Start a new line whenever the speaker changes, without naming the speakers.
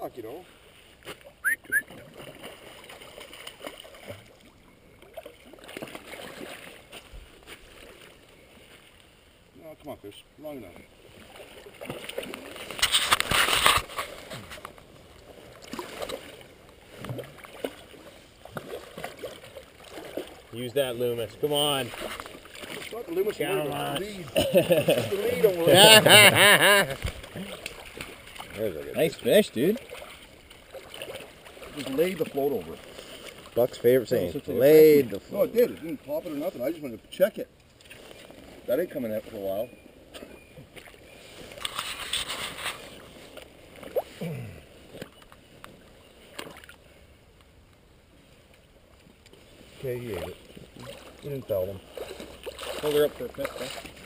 stock, you know. Oh, come on, fish. Long enough.
Use that Loomis. Come on.
It's not the Loomis,
Come
the
on.
lead. It's the lead over there.
There's a good nice fish, dude.
Just laid the float over.
Buck's favorite saying.
So
Laid the
No,
float.
it did. It didn't pop it or nothing. I just wanted to check it. That ain't coming out for a while. Okay, he ate it. He didn't tell them.
Hold her up for a pick, huh?